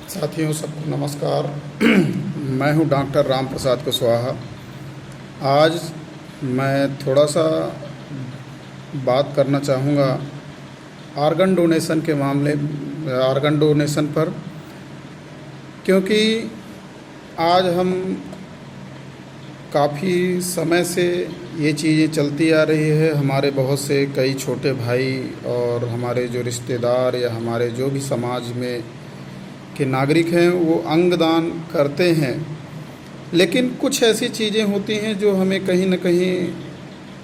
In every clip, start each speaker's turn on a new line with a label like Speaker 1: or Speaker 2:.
Speaker 1: साथियों, सबको नमस्कार। मैं हूं डॉक्टर राम प्रसाद कुशवाहा। आज मैं थोड़ा सा बात करना चाहूँगा आर्गन डोनेशन के मामले आर्गन डोनेशन पर, क्योंकि आज हम काफ़ी समय से ये चीज़ें चलती आ रही है। हमारे बहुत से कई छोटे भाई और हमारे जो रिश्तेदार या हमारे जो भी समाज में के नागरिक हैं वो अंगदान करते हैं, लेकिन कुछ ऐसी चीज़ें होती हैं जो हमें कहीं न कहीं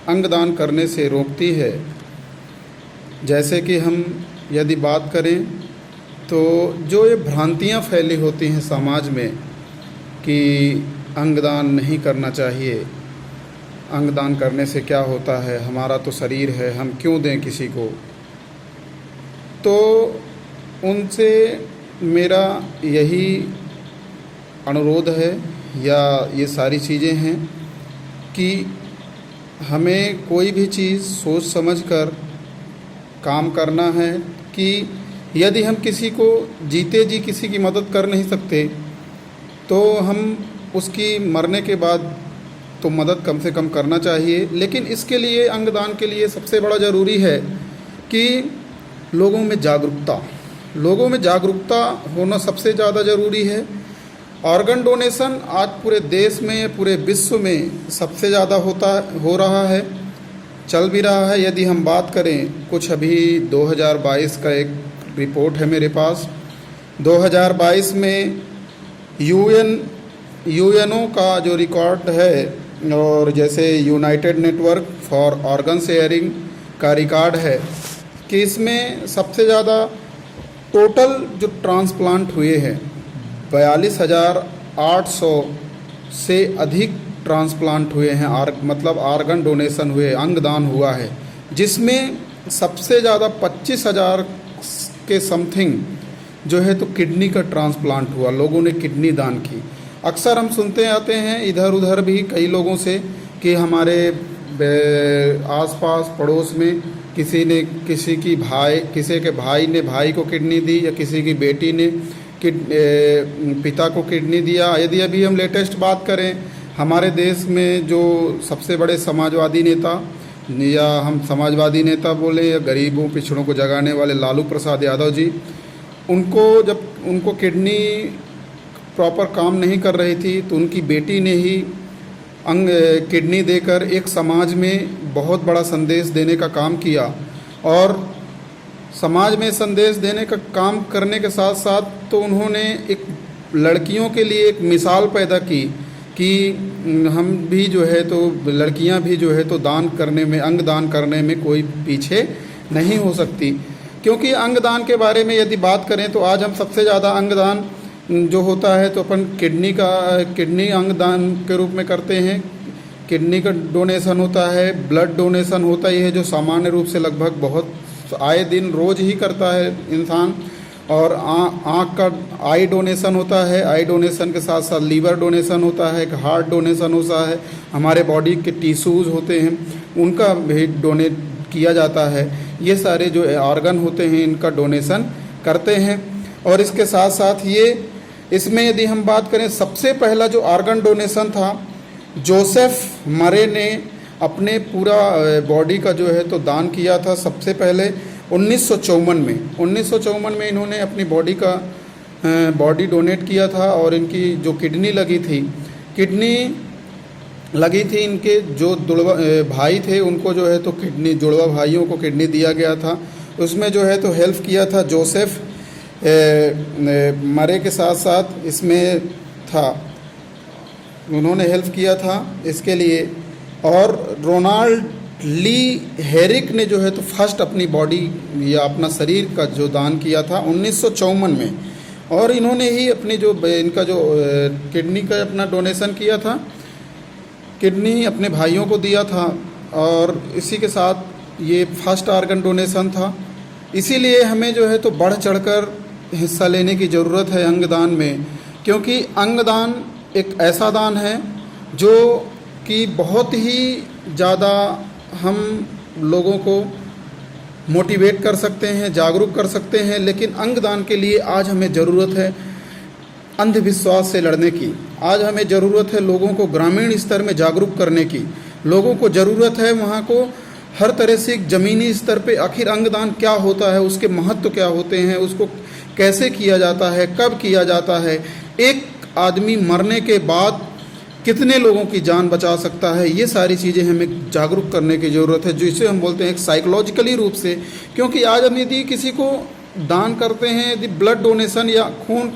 Speaker 1: अंगदान करने से रोकती है। जैसे कि हम यदि बात करें तो जो ये भ्रांतियाँ फैली होती हैं समाज में कि अंगदान नहीं करना चाहिए, अंगदान करने से क्या होता है, हमारा तो शरीर है, हम क्यों दें किसी को। तो उनसे मेरा यही अनुरोध है या ये सारी चीज़ें हैं कि हमें कोई भी चीज़ सोच समझकर काम करना है कि यदि हम किसी को जीते जी किसी की मदद कर नहीं सकते तो हम उसकी मरने के बाद तो मदद कम से कम करना चाहिए। लेकिन इसके लिए अंगदान के लिए सबसे बड़ा ज़रूरी है कि लोगों में जागरूकता होना सबसे ज़्यादा ज़रूरी है। ऑर्गन डोनेशन आज पूरे देश में, पूरे विश्व में सबसे ज़्यादा हो रहा है, चल भी रहा है। यदि हम बात करें, कुछ अभी 2022 का एक रिपोर्ट है मेरे पास। 2022 में यूएनओ का जो रिकॉर्ड है, और जैसे United network for organ sharing का रिकॉर्ड है कि इसमें सबसे ज़्यादा टोटल जो ट्रांसप्लांट हुए हैं 42,800 से अधिक ट्रांसप्लांट हुए हैं। मतलब ऑर्गन डोनेशन हुए, अंगदान हुआ है, जिसमें सबसे ज़्यादा 25,000 के समथिंग जो है तो किडनी का ट्रांसप्लांट हुआ, लोगों ने किडनी दान की। अक्सर हम सुनते आते हैं इधर उधर भी कई लोगों से कि हमारे आसपास पड़ोस में किसी के भाई ने भाई को किडनी दी, या किसी की बेटी ने पिता को किडनी दिया। यदि अभी हम लेटेस्ट बात करें, हमारे देश में जो सबसे बड़े समाजवादी नेता, या हम समाजवादी नेता बोले या गरीबों पिछड़ों को जगाने वाले लालू प्रसाद यादव जी, जब उनको किडनी प्रॉपर काम नहीं कर रही थी तो उनकी बेटी ने ही किडनी देकर एक समाज में बहुत बड़ा संदेश देने का काम किया। और समाज में संदेश देने का काम करने के साथ साथ तो उन्होंने एक लड़कियों के लिए एक मिसाल पैदा की कि हम भी जो है तो लड़कियां भी जो है तो अंगदान करने में कोई पीछे नहीं हो सकती। क्योंकि अंगदान के बारे में यदि बात करें तो आज हम सबसे ज़्यादा अंगदान जो होता है तो अपन किडनी अंगदान के रूप में करते हैं। किडनी का डोनेशन होता है, ब्लड डोनेशन होता ही है जो सामान्य रूप से लगभग बहुत आए दिन रोज़ ही करता है इंसान। और आँख का आई डोनेशन होता है। आई डोनेशन के साथ साथ लीवर डोनेशन होता है, हार्ट डोनेशन होता है, हमारे बॉडी के टिश्यूज़ होते हैं उनका भी डोनेट किया जाता है। ये सारे जो ऑर्गन होते हैं इनका डोनेशन करते हैं। और इसके साथ साथ इसमें यदि हम बात करें, सबसे पहला जो ऑर्गन डोनेशन था, जोसेफ मरे ने अपने पूरा बॉडी का जो है तो दान किया था सबसे पहले 1954 में इन्होंने अपनी बॉडी डोनेट किया था। और इनकी जो किडनी लगी थी इनके जो भाई थे उनको जो है तो जुड़वा भाइयों को किडनी दिया गया था। उसमें जो है तो हेल्प किया था जोसेफ मरे के साथ साथ इसमें था, उन्होंने हेल्प किया था इसके लिए। और रोनाल्ड ली हेरिक ने जो है तो फर्स्ट अपनी बॉडी या अपना शरीर का जो दान किया था 1954 में। और इन्होंने ही अपनी इनका जो किडनी का अपना डोनेशन किया था, किडनी अपने भाइयों को दिया था। और इसी के साथ ये फर्स्ट ऑर्गन डोनेशन था। इसीलिए हमें जो है तो बढ़ चढ़कर हिस्सा लेने की ज़रूरत है अंगदान में, क्योंकि अंगदान एक ऐसा दान है जो कि बहुत ही ज़्यादा हम लोगों को मोटिवेट कर सकते हैं, जागरूक कर सकते हैं। लेकिन अंगदान के लिए आज हमें ज़रूरत है अंधविश्वास से लड़ने की, आज हमें ज़रूरत है लोगों को ग्रामीण स्तर में जागरूक करने की। लोगों को ज़रूरत है वहाँ को हर तरह से ज़मीनी स्तर पे आखिर अंगदान क्या होता है, उसके महत्व क्या होते हैं, उसको कैसे किया जाता है, कब किया जाता है, एक आदमी मरने के बाद कितने लोगों की जान बचा सकता है, ये सारी चीज़ें हमें जागरूक करने की ज़रूरत है, जिसे हम बोलते हैं एक साइकोलॉजिकली रूप से। क्योंकि आज हम यदि किसी को दान करते हैं, यदि ब्लड डोनेशन या खून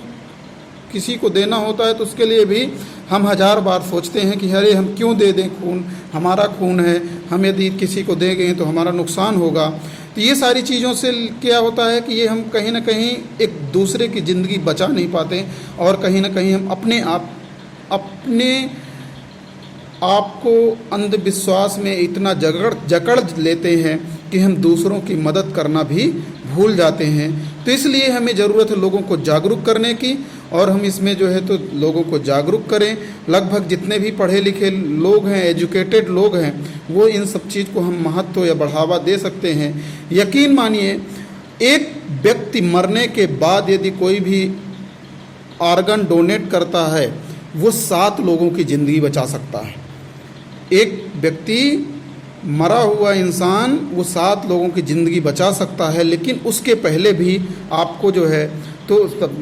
Speaker 1: किसी को देना होता है, तो उसके लिए भी हम 1000 बार सोचते हैं कि अरे हम क्यों दे दें खून, हमारा खून है, हम यदि किसी को दे गए तो हमारा नुकसान होगा। तो ये सारी चीज़ों से क्या होता है कि ये हम कहीं ना कहीं एक दूसरे की ज़िंदगी बचा नहीं पाते, और कहीं ना कहीं हम अपने आप को अंधविश्वास में इतना जकड़ लेते हैं कि हम दूसरों की मदद करना भी भूल जाते हैं। तो इसलिए हमें ज़रूरत है लोगों को जागरूक करने की, और हम इसमें जो है तो लोगों को जागरूक करें। लगभग जितने भी पढ़े लिखे लोग हैं, एजुकेटेड लोग हैं, वो इन सब चीज़ को हम महत्व या बढ़ावा दे सकते हैं। यकीन मानिए, एक व्यक्ति मरने के बाद यदि कोई भी ऑर्गन डोनेट करता है, वो 7 लोगों की ज़िंदगी बचा सकता है। एक व्यक्ति मरा हुआ इंसान वो 7 लोगों की ज़िंदगी बचा सकता है, लेकिन उसके पहले भी आपको जो है तो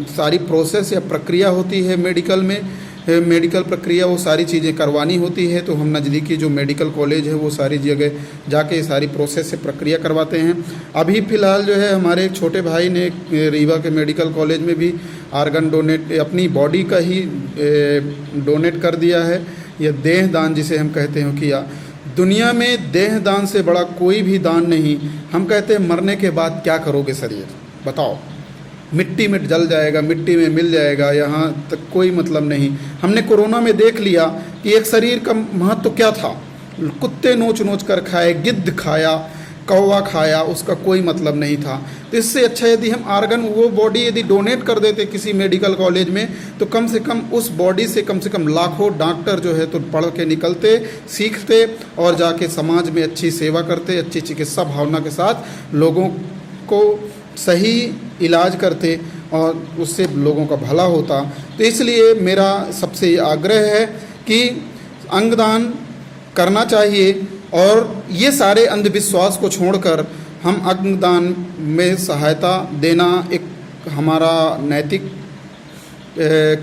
Speaker 1: सारी प्रोसेस या प्रक्रिया होती है मेडिकल में, मेडिकल प्रक्रिया, वो सारी चीज़ें करवानी होती है। तो हम नज़दीकी जो मेडिकल कॉलेज है वो सारी जगह जाके सारी प्रोसेस से प्रक्रिया करवाते हैं। अभी फ़िलहाल जो है हमारे एक छोटे भाई ने रीवा के मेडिकल कॉलेज में भी आर्गन डोनेट, अपनी बॉडी का ही डोनेट कर दिया है, या देह दान जिसे हम कहते हैं किया। दुनिया में देह दान से बड़ा कोई भी दान नहीं। हम कहते हैं मरने के बाद क्या करोगे शरीर, बताओ, मिट्टी में जल जाएगा, मिट्टी में मिल जाएगा, यहाँ तक कोई मतलब नहीं। हमने कोरोना में देख लिया कि एक शरीर का महत्व क्या था। कुत्ते नोच नोच कर खाए, गिद्ध खाया, कौवा खाया, उसका कोई मतलब नहीं था। तो इससे अच्छा यदि हम आर्गन, वो बॉडी यदि डोनेट कर देते किसी मेडिकल कॉलेज में, तो कम से कम उस बॉडी से कम लाखों डॉक्टर जो है तो पढ़ के निकलते, सीखते, और जाके समाज में अच्छी सेवा करते, अच्छी चिकित्सा भावना के साथ लोगों को सही इलाज करते, और उससे लोगों का भला होता। तो इसलिए मेरा सबसे आग्रह है कि अंगदान करना चाहिए, और ये सारे अंधविश्वास को छोड़कर हम अंगदान में सहायता देना एक हमारा नैतिक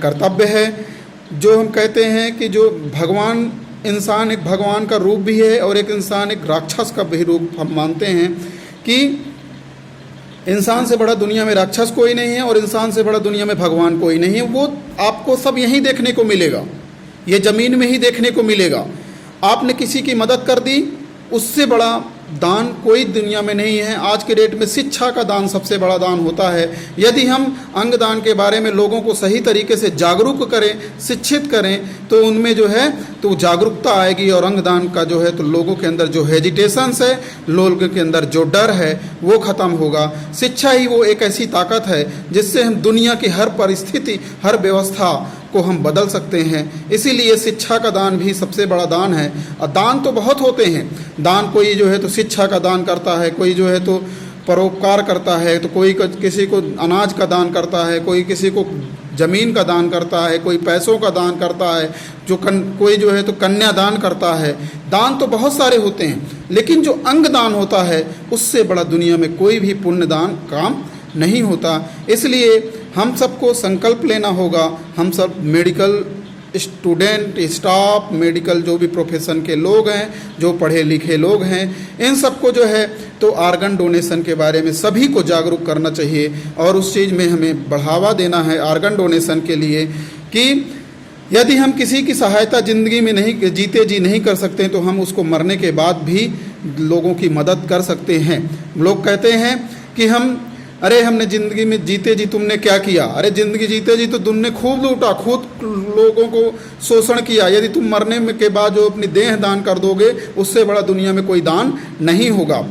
Speaker 1: कर्तव्य है। जो हम कहते हैं कि जो भगवान, इंसान एक भगवान का रूप भी है, और एक इंसान एक राक्षस का भी रूप हम मानते हैं कि इंसान से बड़ा दुनिया में राक्षस कोई नहीं है, और इंसान से बड़ा दुनिया में भगवान कोई नहीं है। वो आपको सब यहीं देखने को मिलेगा, ये ज़मीन में ही देखने को मिलेगा। आपने किसी की मदद कर दी, उससे बड़ा दान कोई दुनिया में नहीं है। आज के डेट में शिक्षा का दान सबसे बड़ा दान होता है। यदि हम अंगदान के बारे में लोगों को सही तरीके से जागरूक करें, शिक्षित करें, तो उनमें जो है तो जागरूकता आएगी, और अंगदान का जो है तो लोगों के अंदर जो हेजिटेशंस है, लोगों के अंदर जो डर है, वो ख़त्म होगा। शिक्षा ही वो एक ऐसी ताकत है जिससे हम दुनिया की हर परिस्थिति, हर व्यवस्था को हम बदल सकते हैं। इसीलिए शिक्षा का दान भी सबसे बड़ा दान है। और दान तो बहुत होते हैं। दान कोई जो है तो शिक्षा का दान करता है, कोई जो है तो परोपकार करता है, तो कोई किसी को अनाज का दान करता है, कोई किसी को ज़मीन का दान करता है, कोई पैसों का दान करता है, कोई जो है तो कन्यादान करता है। दान तो बहुत सारे होते हैं, लेकिन जो अंग दान होता है उससे बड़ा दुनिया में कोई भी पुण्य दान काम नहीं होता। इसलिए हम सबको संकल्प लेना होगा, हम सब मेडिकल स्टूडेंट, स्टाफ, मेडिकल जो भी प्रोफेशन के लोग हैं, जो पढ़े लिखे लोग हैं, इन सबको जो है तो आर्गन डोनेशन के बारे में सभी को जागरूक करना चाहिए, और उस चीज़ में हमें बढ़ावा देना है आर्गन डोनेशन के लिए कि यदि हम किसी की सहायता ज़िंदगी में नहीं, जीते जी नहीं कर सकते, तो हम उसको मरने के बाद भी लोगों की मदद कर सकते हैं। लोग कहते हैं कि अरे हमने ज़िंदगी में जीते जी तुमने क्या किया। अरे ज़िंदगी जीते जी तो तुमने खूब लूटा, खूब लोगों को शोषण किया। यदि तुम मरने के बाद जो अपनी देह दान कर दोगे, उससे बड़ा दुनिया में कोई दान नहीं होगा।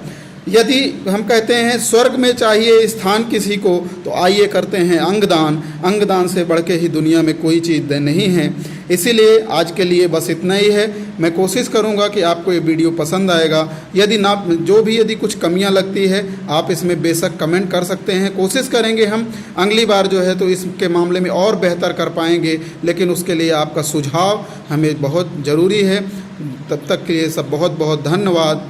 Speaker 1: यदि हम कहते हैं स्वर्ग में चाहिए स्थान किसी को, तो आइए करते हैं अंगदान। अंगदान से बढ़ के ही दुनिया में कोई चीज़ नहीं है। इसीलिए आज के लिए बस इतना ही है। मैं कोशिश करूँगा कि आपको ये वीडियो पसंद आएगा। यदि कुछ कमियाँ लगती है आप इसमें बेशक कमेंट कर सकते हैं। कोशिश करेंगे हम अगली बार जो है तो इसके मामले में और बेहतर कर पाएंगे, लेकिन उसके लिए आपका सुझाव हमें बहुत ज़रूरी है। तब तक के लिए सब बहुत बहुत धन्यवाद।